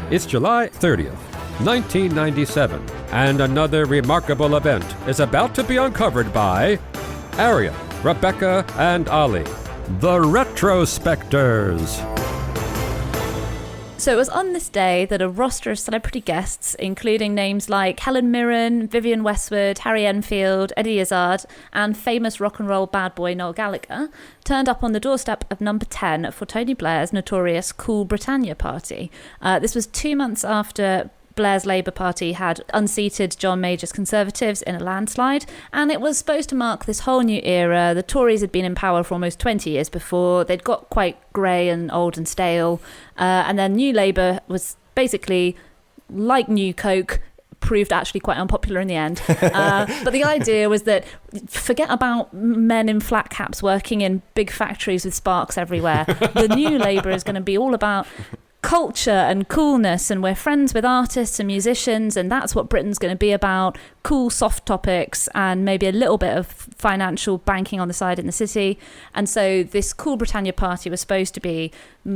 It's July 30th, 1997, and another remarkable event is about to be uncovered by Arion, Rebecca, and Olly, the Retrospectors. So it was on this day that a roster of celebrity guests, including names like Helen Mirren, Vivienne Westwood, Harry Enfield, Eddie Izzard, and famous rock and roll bad boy Noel Gallagher, turned up on the doorstep of number 10 for Tony Blair's notorious Cool Britannia party. This was 2 months after Blair's Labour Party had unseated John Major's Conservatives in a landslide, and it was supposed to mark this whole new era. The Tories had been in power for almost 20 years before. They'd got quite grey and old and stale, and then New Labour was basically like New Coke, proved actually quite unpopular in the end. But the idea was that forget about men in flat caps working in big factories with sparks everywhere. The New Labour is going to be all about culture and coolness, and we're friends with artists and musicians, and that's what Britain's going to be about. Cool soft topics and maybe a little bit of financial banking on the side in the city. And so this Cool Britannia party was supposed to be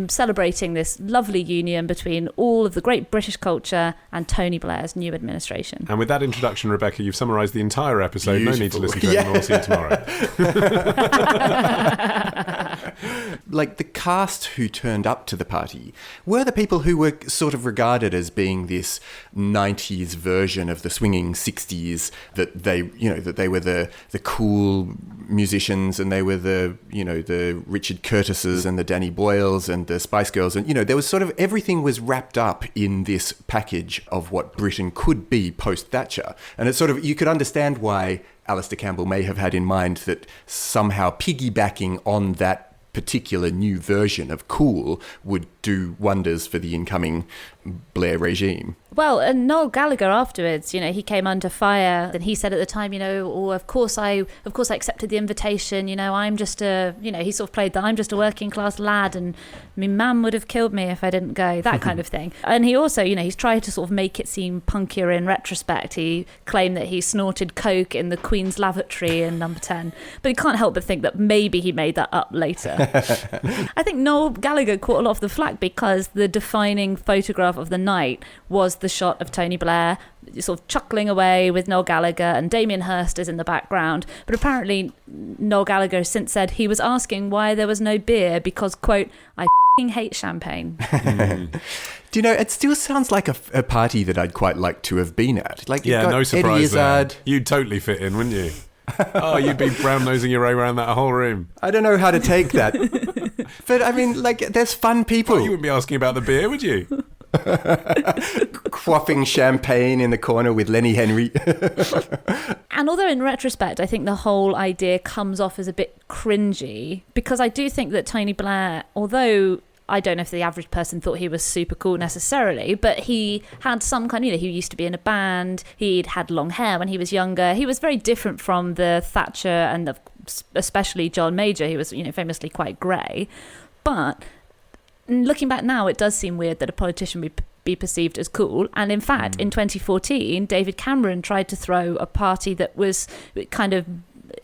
celebrating this lovely union between all of the great British culture and Tony Blair's new administration. And with that introduction, Rebecca, you've summarised the entire episode. Beautiful. No need to listen to it anymore. See you tomorrow. Like, the cast who turned up to the party were the people who were sort of regarded as being this 90s version of the swinging 60s, that they were the cool musicians, and they were the Richard Curtises and the Danny Boyles and the Spice Girls, and there was sort of everything was wrapped up in this package of what Britain could be post Thatcher. And it's sort of, you could understand why Alistair Campbell may have had in mind that somehow piggybacking on that particular new version of cool would do wonders for the incoming Blair regime. Well, and Noel Gallagher afterwards, he came under fire, and he said at the time, of course I accepted the invitation, I'm just a, he sort of played that I'm just a working class lad and my mum would have killed me if I didn't go, that kind of thing. And he also, he's tried to sort of make it seem punkier in retrospect. He claimed that he snorted coke in the Queen's lavatory in number 10, but you can't help but think that maybe he made that up later. I think Noel Gallagher caught a lot of the flack because the defining photograph of the night was the shot of Tony Blair sort of chuckling away with Noel Gallagher, and Damien Hirst is in the background. But apparently Noel Gallagher has since said he was asking why there was no beer because, quote, I hate champagne. Do it still sounds like a party that I'd quite like to have been at. Like, yeah, no surprise Eddie Izzard. You'd totally fit in, wouldn't you? Oh, you'd be brown-nosing your way around that whole room. I don't know how to take that. But, I mean, there's fun people. Well, you wouldn't be asking about the beer, would you? Quaffing champagne in the corner with Lenny Henry. And although in retrospect, I think the whole idea comes off as a bit cringy, because I do think that Tony Blair, although I don't know if the average person thought he was super cool necessarily, but he had some kind of, he used to be in a band, he'd had long hair when he was younger. He was very different from the Thatcher and especially John Major, who was, famously quite grey. But looking back now, it does seem weird that a politician would be perceived as cool. And in fact, in 2014, David Cameron tried to throw a party that was kind of,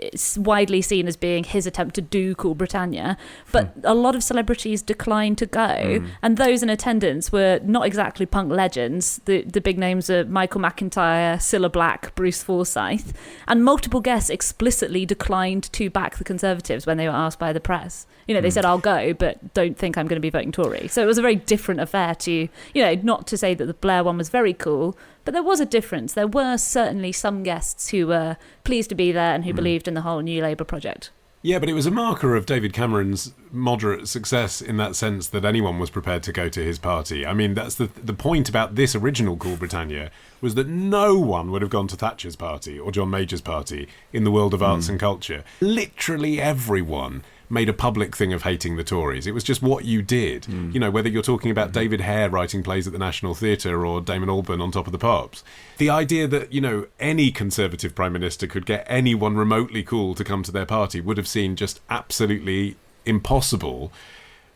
it's widely seen as being his attempt to do Cool Britannia, but a lot of celebrities declined to go, and those in attendance were not exactly punk legends. The big names are Michael McIntyre, Cilla Black, Bruce Forsyth, and multiple guests explicitly declined to back the Conservatives when they were asked by the press. They said, I'll go, but don't think I'm going to be voting Tory. So it was a very different affair to, not to say that the Blair one was very cool, but there was a difference. There were certainly some guests who were pleased to be there and who believed in the whole New Labour project. Yeah, but it was a marker of David Cameron's moderate success in that sense that anyone was prepared to go to his party. I mean, that's the point about this original Cool Britannia, was that no one would have gone to Thatcher's party or John Major's party in the world of arts and culture. Literally everyone made a public thing of hating the Tories. It was just what you did. Whether you're talking about David Hare writing plays at the National Theatre or Damon Albarn on Top of the Pops. The idea that, any Conservative Prime Minister could get anyone remotely cool to come to their party would have seemed just absolutely impossible.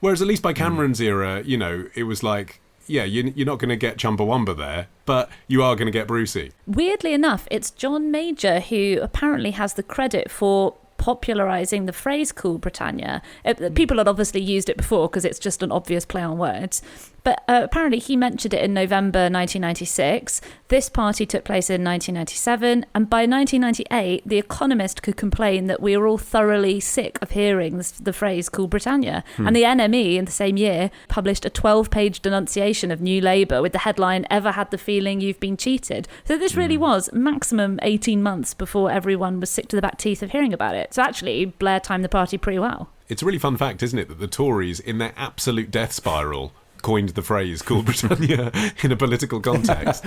Whereas at least by Cameron's era, it was like, yeah, you're not going to get Chumbawamba there, but you are going to get Brucey. Weirdly enough, it's John Major who apparently has the credit for popularising the phrase Cool Britannia. People had obviously used it before because it's just an obvious play on words, But apparently he mentioned it in November 1996. This party took place in 1997. And by 1998, The Economist could complain that we were all thoroughly sick of hearing the phrase Cool Britannia. And the NME in the same year published a 12-page denunciation of New Labour with the headline, "Ever had the feeling you've been cheated?" So this really was maximum 18 months before everyone was sick to the back teeth of hearing about it. So actually, Blair timed the party pretty well. It's a really fun fact, isn't it, that the Tories, in their absolute death spiral, coined the phrase Cool Britannia in a political context.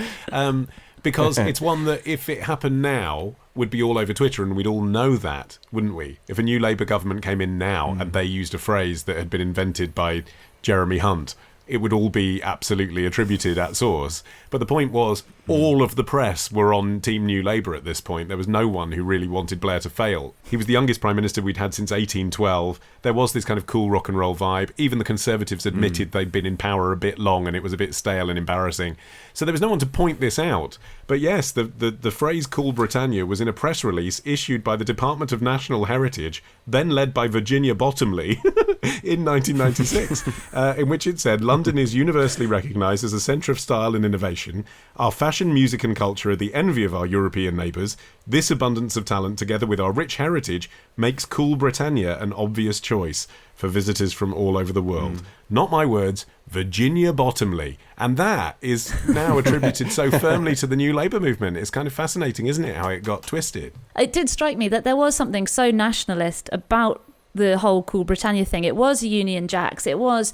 Because it's one that, if it happened now, would be all over Twitter, and we'd all know that, wouldn't we? If a new Labour government came in now and they used a phrase that had been invented by Jeremy Hunt, it would all be absolutely attributed at source. But the point was, all of the press were on Team New Labour at this point. There was no one who really wanted Blair to fail. He was the youngest Prime Minister we'd had since 1812. There was this kind of cool rock and roll vibe. Even the Conservatives admitted they'd been in power a bit long and it was a bit stale and embarrassing. So there was no one to point this out. But yes, the phrase Cool Britannia was in a press release issued by the Department of National Heritage, then led by Virginia Bottomley, in 1996, in which it said, "London is universally recognised as a centre of style and innovation. Our fashion, music and culture are the envy of our European neighbours. This abundance of talent, together with our rich heritage, makes Cool Britannia an obvious choice for visitors from all over the world." Not my words, Virginia Bottomley. And that is now attributed so firmly to the New Labour movement. It's kind of fascinating, isn't it, how it got twisted? It did strike me that there was something so nationalist about the whole Cool Britannia thing. It was Union Jacks. It was,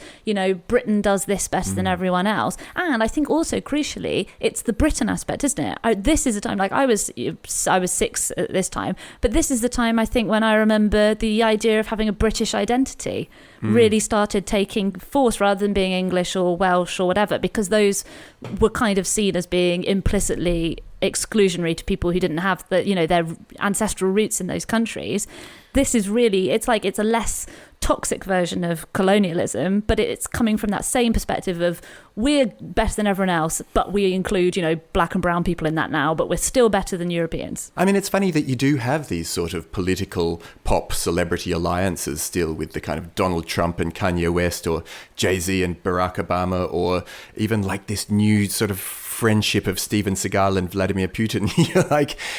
Britain does this better than everyone else. And I think also, crucially, it's the Britain aspect, isn't it? This is a time, like I was 6 at this time, but this is the time, I think, when I remember the idea of having a British identity really started taking force, rather than being English or Welsh or whatever, because those were kind of seen as being implicitly exclusionary to people who didn't have their ancestral roots in those countries. This is really, it's a less toxic version of colonialism, but it's coming from that same perspective of we're better than everyone else, but we include, black and brown people in that now, but we're still better than Europeans. I mean, it's funny that you do have these sort of political pop celebrity alliances still with the kind of Donald Trump and Kanye West, or Jay-Z and Barack Obama, or even like this new sort of friendship of Steven Seagal and Vladimir Putin.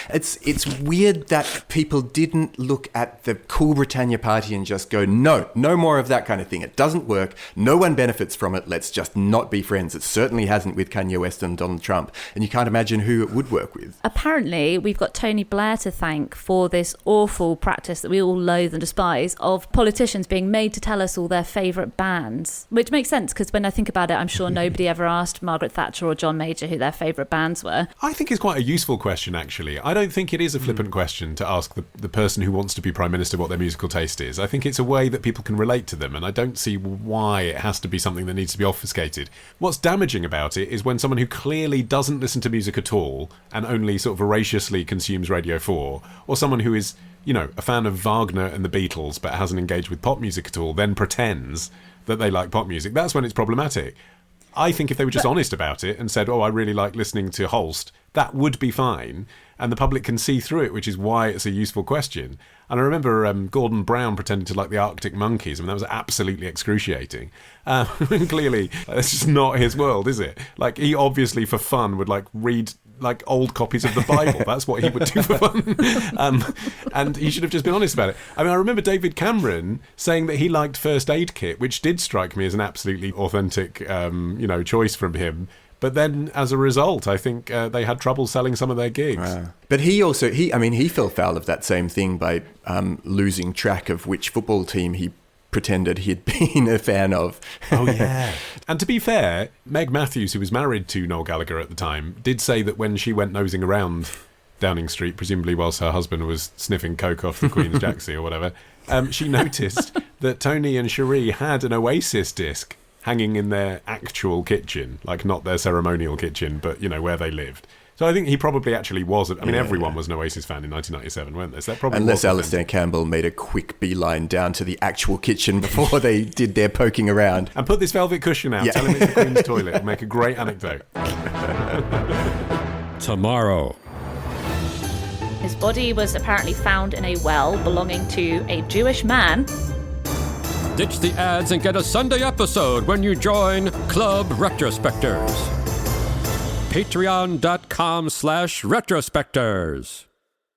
It's weird that people didn't look at the Cool Britannia party and just go, no more of that kind of thing. It doesn't work. No one benefits from it. Let's just not be friends. It certainly hasn't with Kanye West and Donald Trump. And you can't imagine who it would work with. Apparently, we've got Tony Blair to thank for this awful practice that we all loathe and despise of politicians being made to tell us all their favourite bands, which makes sense because when I think about it, I'm sure nobody ever asked Margaret Thatcher or John Major who their favourite bands were. I think it's quite a useful question, actually. I don't think it is a flippant question to ask the person who wants to be Prime Minister what their musical taste is. I think it's a way that people can relate to them, and I don't see why it has to be something that needs to be obfuscated. What's damaging about it is when someone who clearly doesn't listen to music at all and only sort of voraciously consumes Radio 4, or someone who is, a fan of Wagner and the Beatles but hasn't engaged with pop music at all, then pretends that they like pop music. That's when it's problematic. I think if they were just honest about it and said, I really like listening to Holst, that would be fine. And the public can see through it, which is why it's a useful question. And I remember Gordon Brown pretending to like the Arctic Monkeys. I mean, that was absolutely excruciating. Clearly, it's just not his world, is it? Like, he obviously, for fun, would read old copies of the Bible. That's what he would do for fun. And he should have just been honest about it. I mean, I remember David Cameron saying that he liked First Aid Kit, which did strike me as an absolutely authentic, choice from him. But then, as a result, I think they had trouble selling some of their gigs. But he fell foul of that same thing by losing track of which football team he pretended he'd been a fan of. Oh, yeah. And to be fair, Meg Matthews, who was married to Noel Gallagher at the time, did say that when she went nosing around Downing Street, presumably whilst her husband was sniffing coke off the Queen's Jacksie or whatever, she noticed that Tony and Cherie had an Oasis disc hanging in their actual kitchen, not their ceremonial kitchen, but, where they lived. So I think he probably actually was. Everyone was an Oasis fan in 1997, weren't they? So that probably unless Alistair Campbell made a quick beeline down to the actual kitchen before they did their poking around. And put this velvet cushion out. Yeah. Tell him it's the Queen's toilet. It'll make a great anecdote. Tomorrow. His body was apparently found in a well belonging to a Jewish man. Ditch the ads and get a Sunday episode when you join Club Retrospectors. Patreon.com/retrospectors.